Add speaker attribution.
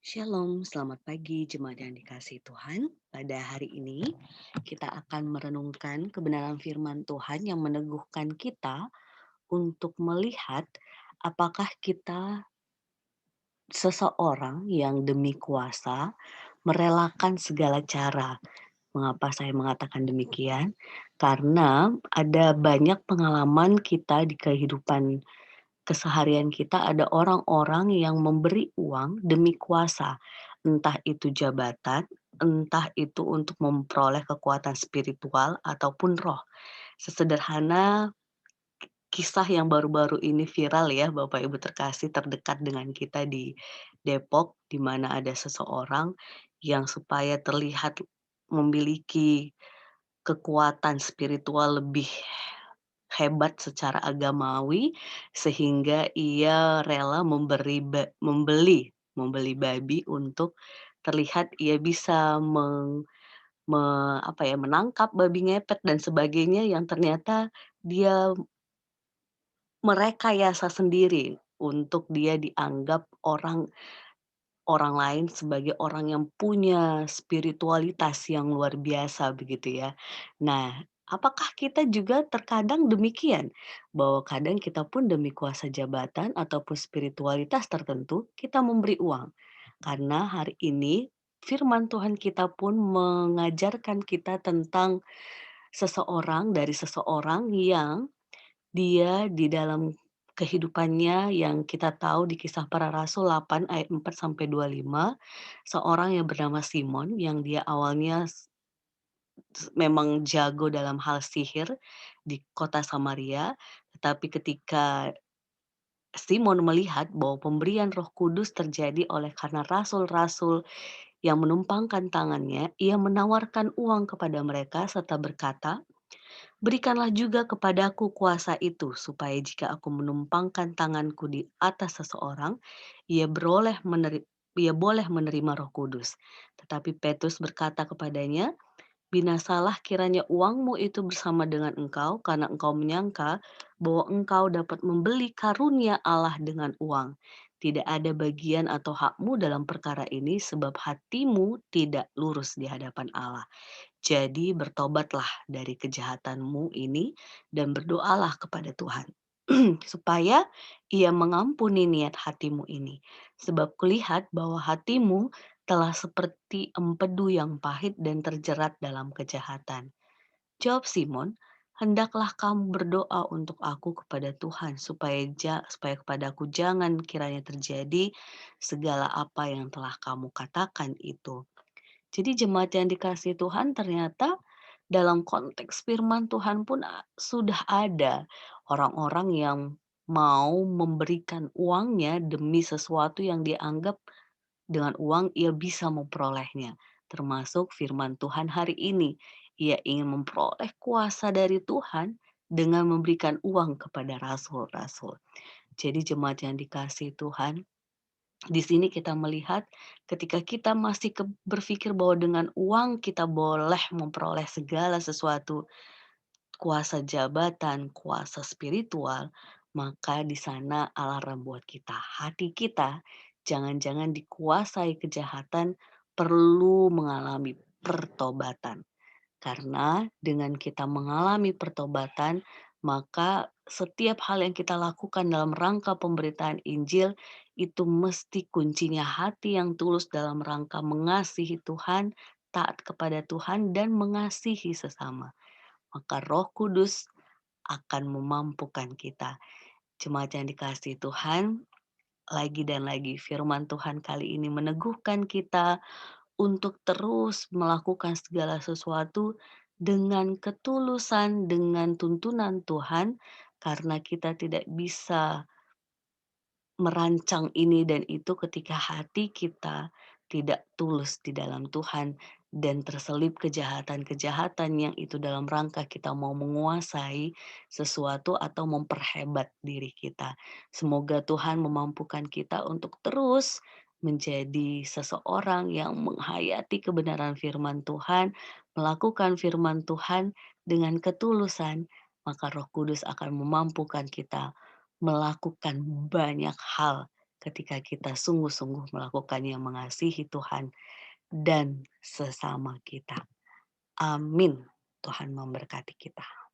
Speaker 1: Shalom, selamat pagi jemaat yang dikasihi Tuhan. Pada hari ini kita akan merenungkan kebenaran firman Tuhan yang meneguhkan kita untuk melihat apakah kita seseorang yang demi kuasa merelakan segala cara. Mengapa saya mengatakan demikian? Karena ada banyak pengalaman kita di kehidupan keseharian kita, ada orang-orang yang memberi uang demi kuasa, entah itu jabatan, entah itu untuk memperoleh kekuatan spiritual ataupun roh. Sesederhana kisah yang baru-baru ini viral ya, Bapak Ibu terkasih, terdekat dengan kita di Depok, di mana ada seseorang yang supaya terlihat memiliki kekuatan spiritual lebih hebat secara agamawi, sehingga ia rela membeli babi untuk terlihat ia bisa menangkap babi ngepet dan sebagainya yang ternyata dia merekayasa sendiri untuk dia dianggap orang orang lain sebagai orang yang punya spiritualitas yang luar biasa begitu ya. Nah, apakah kita juga terkadang demikian? Bahwa kadang kita pun demi kuasa jabatan ataupun spiritualitas tertentu, kita memberi uang. Karena hari ini firman Tuhan kita pun mengajarkan kita tentang seseorang yang dia di dalam kehidupannya yang kita tahu di Kisah Para Rasul 8 ayat 4 sampai 25, seorang yang bernama Simon yang dia awalnya memang jago dalam hal sihir di kota Samaria, tetapi ketika Simon melihat bahwa pemberian Roh Kudus terjadi oleh karena rasul-rasul yang menumpangkan tangannya, ia menawarkan uang kepada mereka serta berkata, "Berikanlah juga kepadaku kuasa itu, supaya jika aku menumpangkan tanganku di atas seseorang, ia boleh menerima Roh Kudus." Tetapi Petrus berkata kepadanya, "Binasalah kiranya uangmu itu bersama dengan engkau, karena engkau menyangka bahwa engkau dapat membeli karunia Allah dengan uang. Tidak ada bagian atau hakmu dalam perkara ini, sebab hatimu tidak lurus di hadapan Allah. Jadi bertobatlah dari kejahatanmu ini dan berdoalah kepada Tuhan, supaya Ia mengampuni niat hatimu ini. Sebab kulihat bahwa hatimu telah seperti empedu yang pahit dan terjerat dalam kejahatan." Jawab Simon, "Hendaklah kamu berdoa untuk aku kepada Tuhan, supaya kepadaku jangan kiranya terjadi segala apa yang telah kamu katakan itu." Jadi jemaat yang dikasihi Tuhan, ternyata dalam konteks firman Tuhan pun sudah ada orang-orang yang mau memberikan uangnya demi sesuatu yang dianggap dengan uang ia bisa memperolehnya. Termasuk firman Tuhan hari ini. Ia ingin memperoleh kuasa dari Tuhan dengan memberikan uang kepada rasul-rasul. Jadi jemaat yang dikasihi Tuhan, di sini kita melihat ketika kita masih berpikir bahwa dengan uang kita boleh memperoleh segala sesuatu, kuasa jabatan, kuasa spiritual, maka di sana alarm buat kita. Hati kita jangan-jangan dikuasai kejahatan, perlu mengalami pertobatan. Karena dengan kita mengalami pertobatan, maka setiap hal yang kita lakukan dalam rangka pemberitaan Injil itu mesti kuncinya hati yang tulus dalam rangka mengasihi Tuhan, taat kepada Tuhan, dan mengasihi sesama. Maka Roh Kudus akan memampukan kita. Jemaat yang dikasihi Tuhan, lagi dan lagi firman Tuhan kali ini meneguhkan kita untuk terus melakukan segala sesuatu dengan ketulusan, dengan tuntunan Tuhan, karena kita tidak bisa merancang ini dan itu ketika hati kita tidak tulus di dalam Tuhan dan terselip kejahatan-kejahatan yang itu dalam rangka kita mau menguasai sesuatu atau memperhebat diri kita. Semoga Tuhan memampukan kita untuk terus menjadi seseorang yang menghayati kebenaran firman Tuhan, melakukan firman Tuhan dengan ketulusan, maka Roh Kudus akan memampukan kita melakukan banyak hal ketika kita sungguh-sungguh melakukannya mengasihi Tuhan dan sesama kita. Amin. Tuhan memberkati kita.